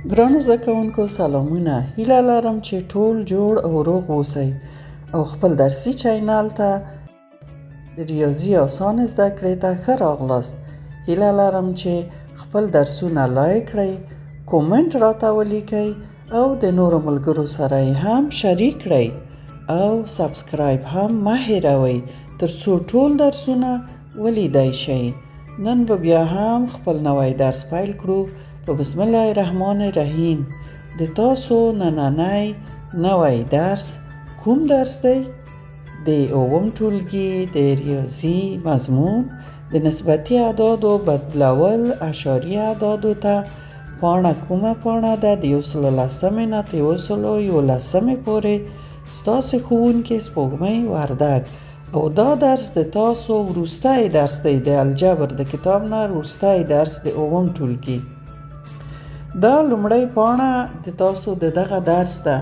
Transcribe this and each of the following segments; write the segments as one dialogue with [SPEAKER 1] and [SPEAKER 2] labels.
[SPEAKER 1] ګرانو زده کوونکو سلامونه. هیله لرم چې ټول جوړ او روغ اوسئ او خپل درسي چینل ته د ریاضي اسانه زده کړې ته ښه راغلاست. هیله لرم چې خپل درسونه لایک کړئ، کومنټ راته ولیکئ او د نورو ملګرو سره یې هم شریک کړئ او سبسکرایب هم مه هیروئ ترڅو ټول درسونه ولیدای شئ. نن به بیا هم خپل نوی درس پیل کړو په بسم الله الرحمن الرحیم. د تاسو نننی نوی درس کوم درس دی؟ د اووم ټولګي د ریاضي مضمون د نسبتي اعدادو بدلول اشاریه اعدادو ته پاڼه کومه پاڼه ده؟ د 110 نه تر 111 پورې ستاسو ښوونکې سپوږمۍ وردګ. او دا درس د تاسو وروستی درس دی د الجبر د کتاب نه وروستی درس د اووم ټولګي. دا لومړی پاڼه د تاسو د دغه درس ده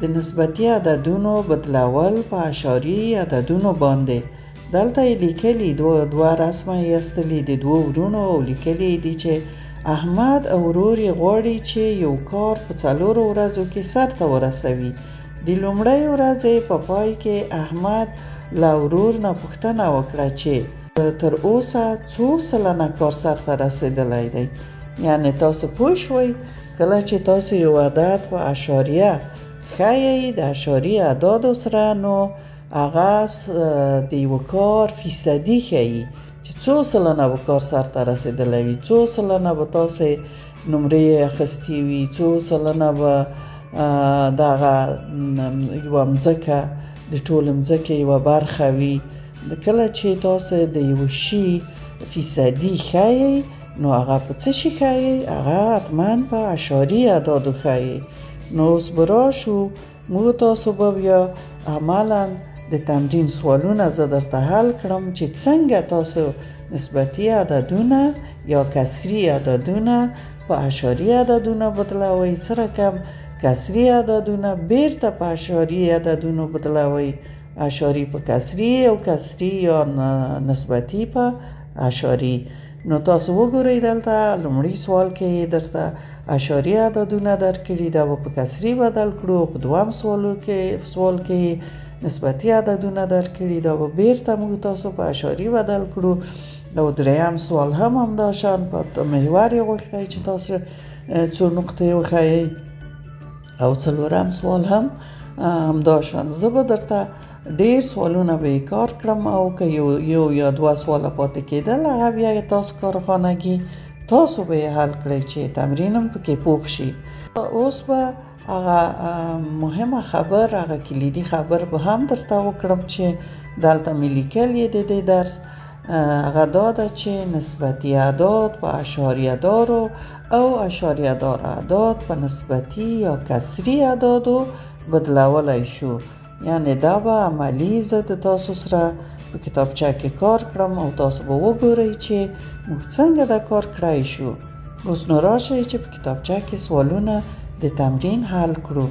[SPEAKER 1] د نسبتي عددونو بدلول په اشاریه عددونو باندې. دلته یې لیکلي دوه رسمه یې ایستلي د دوو ورونو او لیکلي دي چې احمد او ورور یې غواړي چې یو کار په 4 ورځو کې سرته ورسوي. د لومړۍ ورځې په پای کې احمد له ورور نه پوښتنه وکړه چې تر اوسه څو سلنه کار سرته رسېدلی دی. یعنې تاسو پوه شوئ کله چې تاسو یو عدد په اشاریه ښیئ د اشاریه اعدادو سره نو هغه د یو کار فیصدي ښیي چې څو سلنه به کار سرته رسېدلی وي، څو سلنه به تاسې نمرې اخیستې وي، څو سلنه به دغه یوه مځکه د ټولې مځکې یوه برخه وي. کله چې تاسو د یو شي فیصدي ښیئ نو هغه په څه شي ښیئ؟ هغه حتما په اشاریه اعدادو ښیئ. نو اوس به راشو موږ تاسو به بیا عملا د تمرین سوالونه زه درته حل کړم چې څنګه تاسو نسبتي عددونه یا کسري عددونه په اشاریه عددونه بدلوئ، څه رقم کسري عددونه بیرته په اشاریه عددونو بدلوئ، اشاری په کسري او کسري یا نسبتي په اشاری. نو تاسو وګورئ دلته لومړی سوال کې درته اشاریه عددونه درکړي دا به په کسري بدل کړو، په دویم سوال کې نسبتي عددونه درکړي دا به بیرته موږ تاسو په اشاری بدل کړو. او دریم سوال هم همداشان په محور یې غوښتی چې تاسو څو نقطې وښیئ او څلورم سوال هم همداشان. زه به درته ډیر سوالونه به کار کړم او که یو یا دوه سواله پاتې کېدل هغه بیا تاسو کارخانګي تاسو به یې حل کړئ چې تمرین هم پکې پوخ شي. اوس به هغه مهمه خبر هغه کلیدي خبر به هم درته وکړم چې دلته مې لیکلي د دې درس هغه دا ده چې نسبتي اعداد په اشاریه دارو او اشاریه دار اعداد په نسبتي یا کسري اعدادو بدلولی شو. یعنی دا به عملی زه د تاسو سره په کتابچه کې کار کړم او تاسو به وګورئ چې موږ څنګه دا کار کړی شو. اوس نو راشئ چې په کتابچه کې سوالونه د تمرین حل کړو.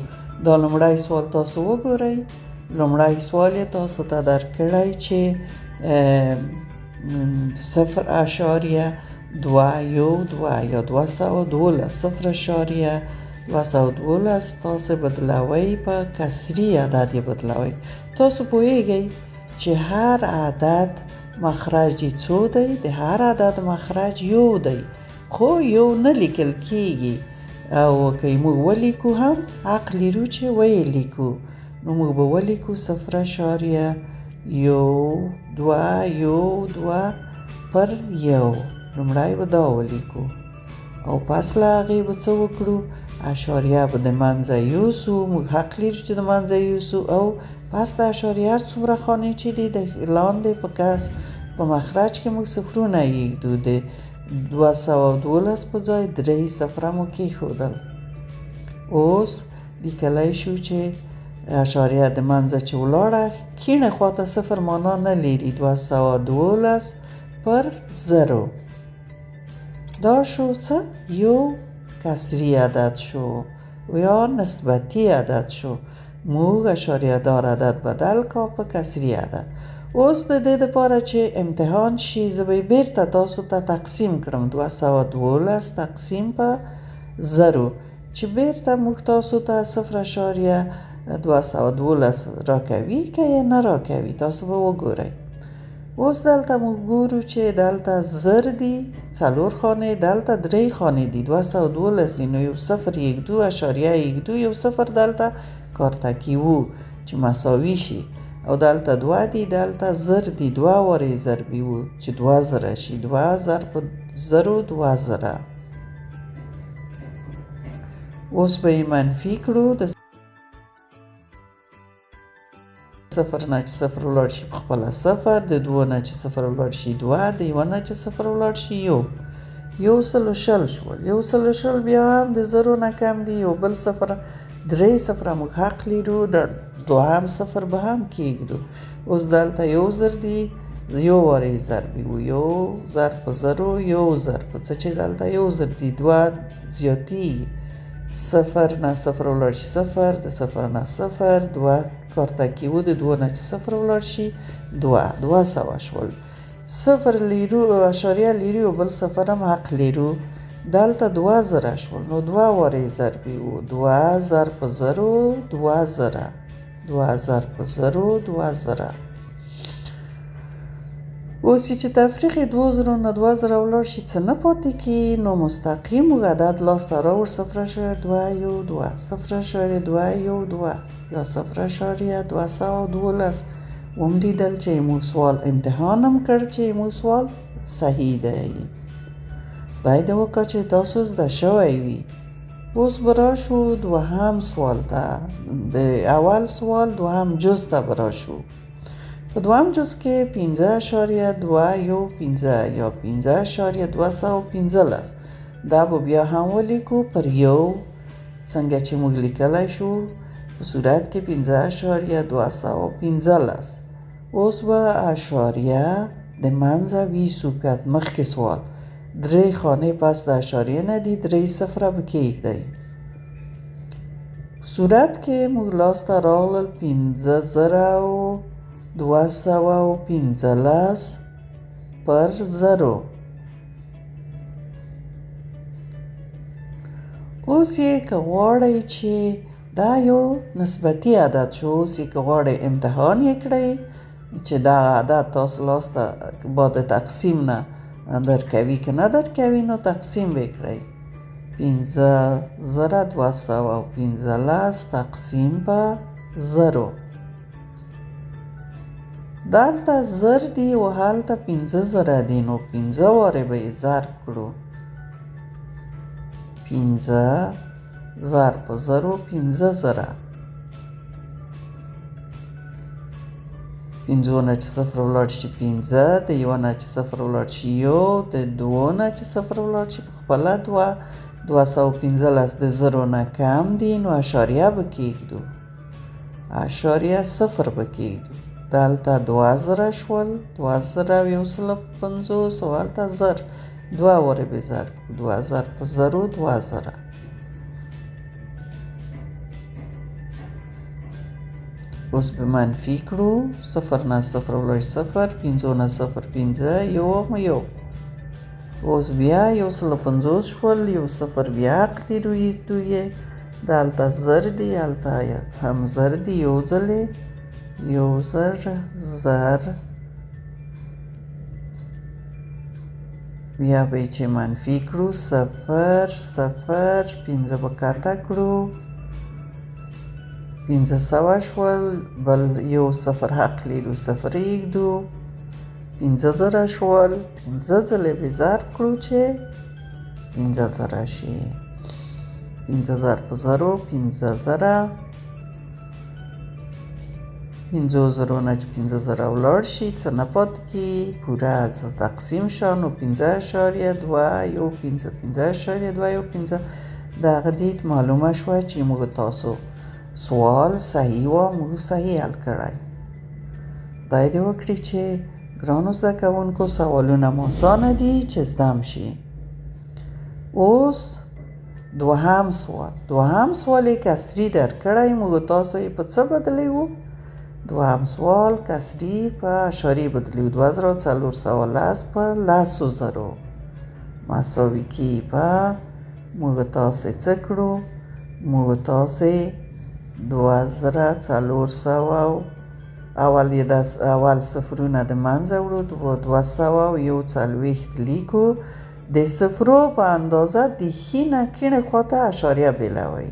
[SPEAKER 1] دا لومړی سوال تاسو وګورئ. لومړی سوال یې تاسو ته درکړی چې 0.212 یا 212 0.212 تاسو بدلوئ په کسري عدد یې بدلوئ. تاسو پوهیږئ چې هر عدد مخرج څو دی؟ د هر عدد مخرج یو دی خو یو نه لیکل کیږي او که موږ ولیکو هم حق لرو چې ویې لیکو. نو موږ به ولیکو 0.12 پر یو. لومړی به دا ولیکو او پس له هغې به څه وکړو؟ اشاریه به د منځه یوسو. موږ حق لرو چې د منځه یوسو او پس د اشاریه هر څومره خانې چې دي د لاندې په مخرج کې موږ صفرونه یږدو. د 212 په ځای 3 صفره مو کېښودل. اوس لیکلی شو چې اشاریه د منځه چې ولاړه کیڼې خواته صفر معنا نه لري. 212 پر 0 دا شو څه؟ یو کسری عدد شو یا نسبتی عدد شو. موږ اشاریه دار عدد بدل کا په کسری عدد. اوس د دې لپاره چې امتحان شي زه به بیرته تاسو ته تقسیم کړم 212 تقسیم په 0 چې بیرته موږ تاسو ته 0.212 راکوي که یا نه راکوي، تاسو به وګورئ. اوس دلته موږ ګورو چې دلته زر دي 4 خانې، دلته 3 خانې دي 212 دي، نو یو 0.12 یو 0 دلته کارتکي وو چې مساوي شي، او دلته 2 دي، دلته زر دي 2 وارې ضربي وو چې 2 زره شي، 2 ضرب 0 2 زره. اوس به یې منفي کړو، د 0 نه چې 0 ولاړ شي په خپله 0، د 2 نه چې 0 ولاړ شي 2، د 1 نه چې 0 ولاړ شي 1. 100 شول. 100 بیا هم د 0 نه کم دي، یو بل 0 3 0 موږ حق لرو، د دوهم 0 به هم کېږدو. اوس دلته 1 زر دي، 1 وارې ضربي وو، 1 ضرب په 0 1 ضرب څه چې دلته 1 زر دي 2 زیاتېږي، 0 نه 0 ولاړ شي 0، د 0 نه 0 2 کارتکي وو، د 2 نه چې 0 ولاړ شي 2 شول. 0 لیرو اشاریه لیرو او بل 0 هم حق لیرو، دلته 2 زره شول، نو 2 وارې ضربي وو، 2 ضرب په 0 2 زره، 2 ضرب په 0 2 زره. اوس چې تفریق 2 زره نه 2 زره ولاړ شي څه نه پاتې کی، نو مستقیم موږ عدد لاسته راوړ 0.212 0.212 یا 0.212. وملیدل چې موږ سوال امتحان هم کړ چې موږ سوال صحیح دی. خدای دې وکړه چې تاسو زده شوی وي. اوس به راشو دوهم سوال ته، د اول سوال دوهم جز ته به راشو. په دوهم جز کې 15.215 یا 15.215 دا به بیا هم ولیکو پر یو، څنګه چې موږ لیکلی شو په صورت کې 15.215. اوس به اشاریه د منځه ویسو کت. مخکې سوال 3 خانې پس د اشاریه نه دي، 3 0 به کېږدئ. په صورت کې موږ لاسته راغلل 15,215 پر 0. اوس یې که غواړئ چې دا یو نسبتي عدد شو، اوس یې که غواړئ امتحان یې کړئ چې دا عدد تاسو لاسته با د تقسیم نه درکوي که نه درکوي، نو تقسیم وکړئ. 15,215 تقسیم په 0. دلته زر دي و هلته 15 زره دي، نو 15 وارې به یې ضرب کړو. 15 ضرب په 0 15 زره. 5 نه چې 0 ولاړ شي 15، د 1 نه چې 0 ولاړ شي 1، د 2 نه چې 0 ولاړ شي په خپله 2. 215 د 0 نه کم دي، نو اشاریه به کېږدو، اشاریه 0 به کېږدو. دلته 2 زره شول، 2 زره 150 او هلته زر، 2 وارې به ضرب کړو، 2 ضرب په 0 2 زره. اوس به منفي کړو، 0 نه 0 ولاړ 0، 5 نه 0 5 1 1. اوس بیا 150 شول، 1 0 بیا حق لرو یږدو یې، دلته زر دي هلته هم زر دي، یو ځلې 1 زر زر، بیا به یې چې منفي کړو 0 0 5 به قطع کړو، 500 شول، بل 1 0 حق لرو 0 یږدو، 15 زره شول، 15 ځلې به ضرب کړو چې 15 زره شي. 15 ضرب په 0 15 زره. 50 زرو نه چې 15 زره ولاړ شي څه نه پاتې کېږي، پوره تقسیم شو، نو 15.215 د هغه دید معلومه شوه چې موږ تاسو سوال صحیح و، موږ صحیح حل کړی. خدای دې وکړي چې ګرانو زده کوونکو سوالونه مو آسانه دي چې زده هم شي. اوس دوهم سوال یې کسري درکړی، موږ تاسو یې په څه بدلی وو؟ دوهم سوال کسری په اشاریه بدلی 2410 په 10,000 مساوي کی په موږ تاسو څه کړو موږ تاسې 2400 اول صفرونه د منځه وړو 241 لیکو د صفرو په اندازه د ښي نه کیڼې خواته اشاریه بېلوئ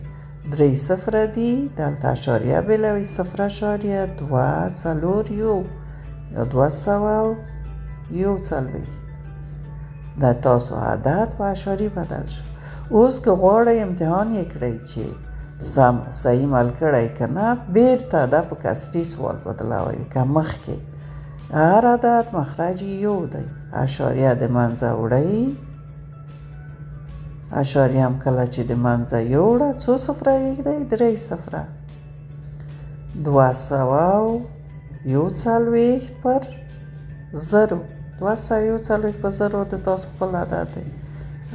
[SPEAKER 1] 3 صفره دي دلته اشاریه بېلوئ 0.241 یا 241 د تاسو عدد په اشاري بدل شو اوس که غواړئ امتحان یې کړئ چې سم صحیح مل کړئ که نه بیرته دا په کسري سوال بدلوئ که مخکې هر عدد مخرج یو دی اشاریه د منځه وړئ اشاریه هم کله چې د منځه یوړه څو صفره یږدئ 3 صفره 241 پر 0 241 پر 0 د تاسو خپل عدد دی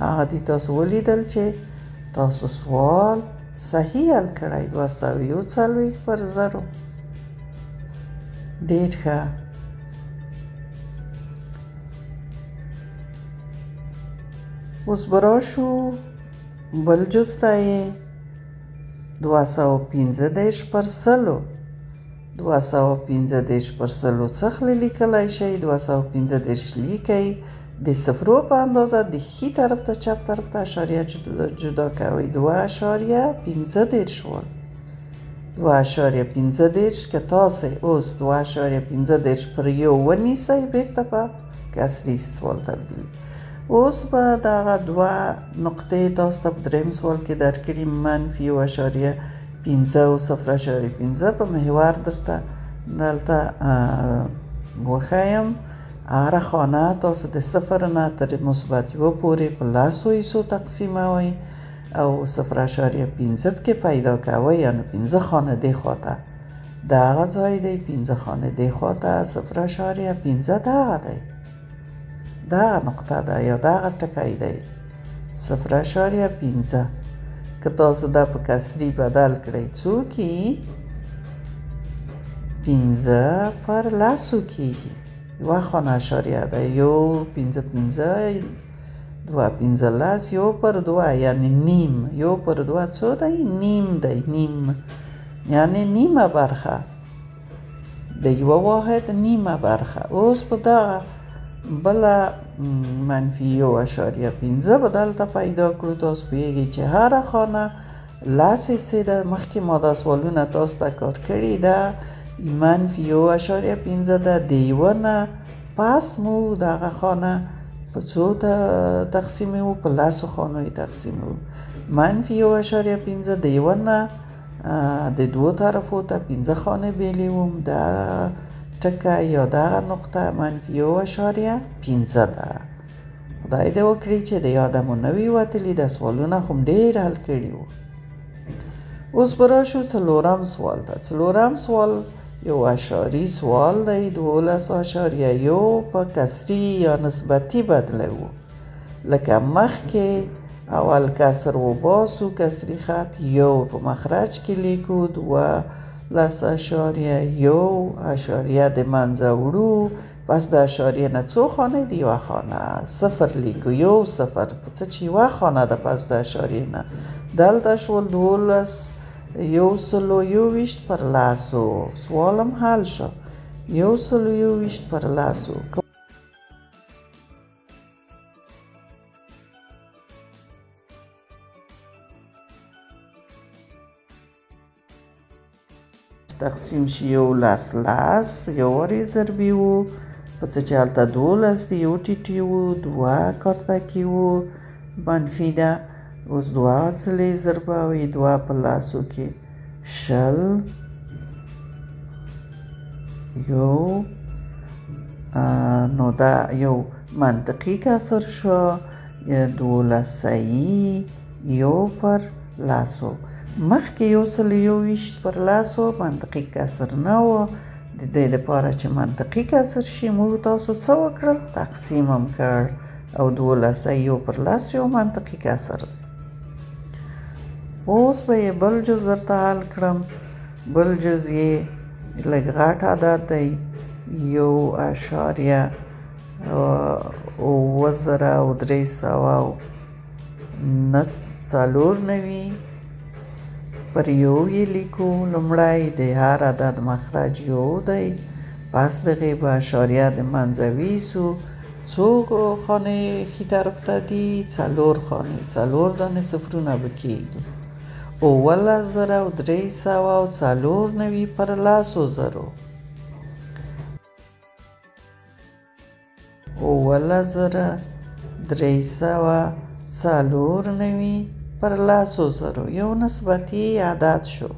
[SPEAKER 1] هغه دي تاسو ولیدل چې تاسو سوال صحیح حل کړئ 241 پر 0 ډېر ښه اوس به راشو بل جز ته یې 215 پر 100 215 پر 100 څخه لیکلی شئ 215 لیکئ د صفرو په اندازه د ښي طرف ته چپ طرف ته اشاریه جدا کوئ 2.15 شول 2.15 که تاسې اوس 2.15 پر 1 ونیسئ بیرته په کسري سوال تبدیل اوس به دغه 2 نقطې تاسو ته په دریم سوال کې درکړي -1.5 او 0.5 په محور درته دلته وښیم هره خانه تاسو د 0 نه تر مثبت 1 پورې په لسو حصو تقسیموئ او 0.5 کې پیدا کوئ یعنې 5 خانه دې خواته دغه ځای دی 5 خانه دې خواته 0.5 دغه دی دغه نقطه ده یا دغه ټکی دی 0.5 که تاسو دا په کسري بدل کړئ څو کیږي 15 پر لسو کیږي یوه خانه اشاریه ده 1.15 2.15 1 پر 2 یعنی نیم 1 پر 2 څو دی نیم دی نیم یعنی نیمه برخه د یوه واحد نیمه برخه اوس په دغه بله -1.5 به دلته پیدا کړو تاسو پوهیږئ چې هره خانه 10 حصې ده مخکې ما دا سوالونه تاسو ته کار کړي ده -1.5 ده د یوه نه پس مو دغه خانه په څو تقسیموو په 10 خانو یې تقسیموو -1.5 د یوه نه د دوو طرفو ته 15 خانه بیلیوم دا ټکی یا دغه نقطه -1.5 ده خدای دې وکړي چې د یاده مو نه وي وتلي دا سوالونه خو ډېر حل کړي وو اوس به راشو څلورم سوال ته څلورم سوال یو اشاري سوال دی 12.1 په کسري یا نسبتي بدلوو لکه مخکې اول کسر وباسو کسري خط یو په مخرج کې لیکو 12.1 اشاریه د منځه وړو پس د اشاریه نه څو خانه دی یوه خانه 0 لیکو 1 0 په څه چې یوه خانه ده پس د اشاریه نه دلته شول 121 پر لسو سوالم حل شو 121 پر لسو تقسیم شي 11 یو وارې ضربي وو په څه چې هلته 12 دی یو ټیټي وو 2 کارتکي وو منفي ده اوس 2 ځلې ضربوي 2 په لسو کې 20 یو نو دا یو منطقي کسر شو 12 یو پر لسو مخکې 121 پر لسو منطقي کسر نه و د دې لپاره چې منطقي کسر شي موږ تاسو څه وکړل تقسیم هم کړ او 12 یو پر لسو یو منطقي کسر دی اوس به یې بل جز درته حل کړم بل جز یې لږ غټ عدد دی 1.390 پر یو یې لیکو. لومړی د هر عدد مخرج یو دی، پس د هغې به اشاریه د منځه ویسو. څو خانې ښي طرف ته دي؟ 4 خانې، 4 دانې صفرونه به کېږدو. 17,304 پر 10,000. 17,304 پر 10,000 یو نسبتي عدد شو.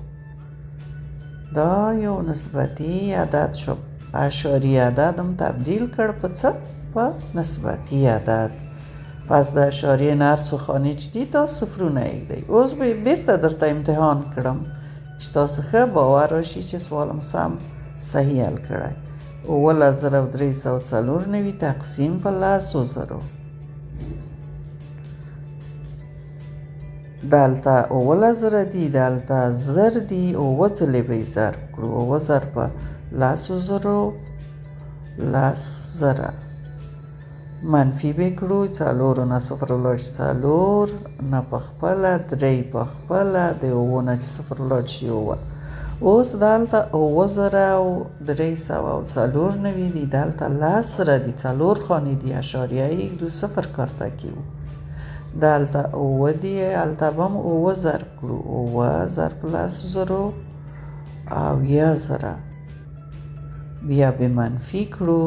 [SPEAKER 1] دا یو نسبتي عدد شو. اشاریه عدد هم تبدیل کړ په څه؟ په نسبتي عدد. پس د اشاریه نه هر څو خانې چې دي تاسو صفرونه ایږدئ. اوس به بیرته درته امتحان کړم چې تاسو ښه باور راشي چې سوالم سم صحیح حل کړی. 17,304 تقسیم په 10,000. دلته 7,000 دي، دلته 1000 دي. 7 ځلې به یې ضرب کړو. 7 ضربه 10,000 10,000. منفي به کړو. 4 نه 0 ولاړ شي 4 نه په خپله 3 په خپله د 7 نه چې 0 ولاړ شي 7. اوس دلته 7,304 دي، دلته 10,000 دي، 4 خانې دي، اشاریه ایږدو 0 کارته کیو. دلته 7 دي، هلته به هم 7 ضرب کړو. 7 ضرب 10,000 7,000. بیا به منفي کړو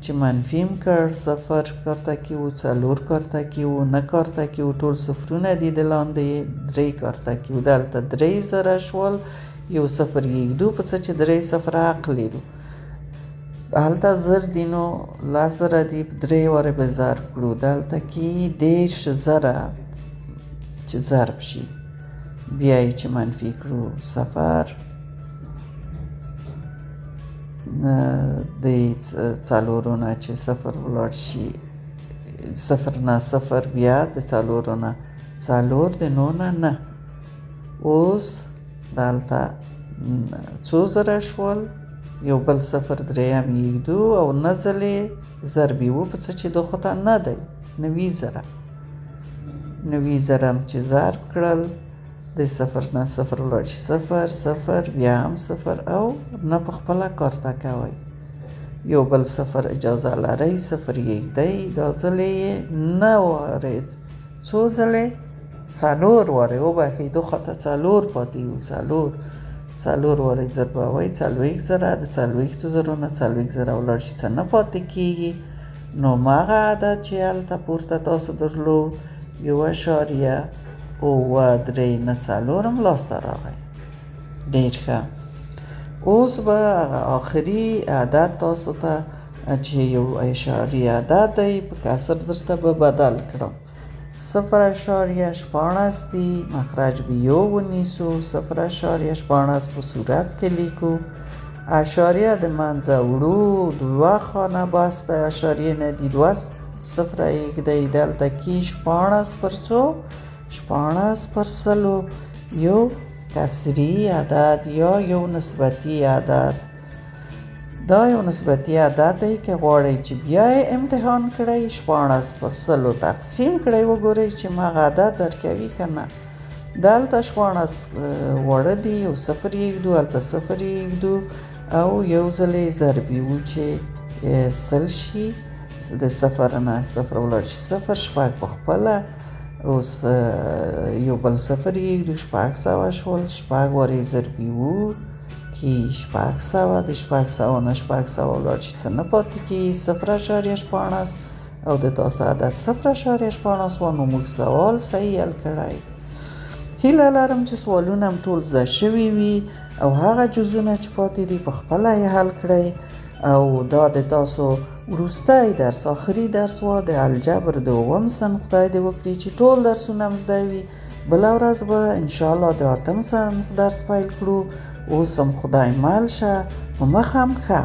[SPEAKER 1] چې منفي م کړ 0 کارته کیو، 4 کارته کیو، 9 کارته کیو، ټول صفرونه دي د لاندې 3 کارته کیو. دلته 3,000 شول، یو 0 یږدو په څه چې 3 0 حق لرو. هلته 1000 دي نو 10,000 دي، 3 واره به ضرب کړو. دلته کې 10,000 چې ضرب شي، بیا یې چې منفي کړو 0 د 4 نه چې 0 ولاړ شي 0 نه 0 بیا د 4 نه 4 د 9 نه 9. اوس دلته څو زره شول؟ یو بل 0 دریم یږدو او 9 ځلې ضرب یې و په څه چې دا خو ته نه دی 90,000. 90,000 چې ضرب کړل د 0 نه 0 ولاړ شي 0 0 بیا هم 0 او نه په خپله کارته کوئ. یو بل 0 اجازه لرئ 0 یږدئ. دا ځلې یې 9 وارې څو ځلې 4 وارې وبخښئ دا خو ته 4 پاتې یو 4 وارې ضربوئ 40,000 د 40,000 نه 40,000 ولاړ شي څه نه پاتې کېږي. نو هماغه عدد چې هلته پورته تاسو درلود 1.3 هم لاسته راغی. ډېر ښه. اوس به هغه آخري عدد تاسو ته چې یو اشاریه عدد دی په کسر درته به بدل کړم. 0.18 دی، مخرج به یو ونیسو. 0.18 په صورت کې لیکو. اشاریه د منځه وړو 2 خانه بس د اشاریه نه دي 2 0 یږدئ. دلته کې 18 پر څو 18 پر 100 یو کسري عدد یا یو نسبتي عدد. دا یو نسبتي عدد دی که غواړئ چې بیا یې امتحان کړئ 18 په 100 تقسیم کړئ وګورئ چې مغه عدد درکوي که نه. دلته 18 وړه دي، یو 0 یږدو، هلته 0 یږدو او یو ځلې ضربي و چې 100 شي د 0 نه 0 ولاړ شي 0 شپږ په خپله. اوس یو بل 0 یږدو 600 شول، شپږ وارې ضربي و کې 600 د 600 نه 600 ولاړ شي څه نه پاتې کېږي 0.18 او د تاسو عدد 0.18 و. نو موږ سوال صحیح حل کړی. هیله لرم چې سوالونه هم ټول زده شوي وي او هغه جزونه چې پاتې دي په خپله یې حل کړئ. او دا د تاسو وروستی درس آخري درس و د الجبر د 9م صنف. خدای دې وکړي چې ټول درسونه هم زده وي. بله ورځ به انشاءالله د 8م صنف درس پیل کړو. اوس هم خدای مل شه، په مخ هم ښه.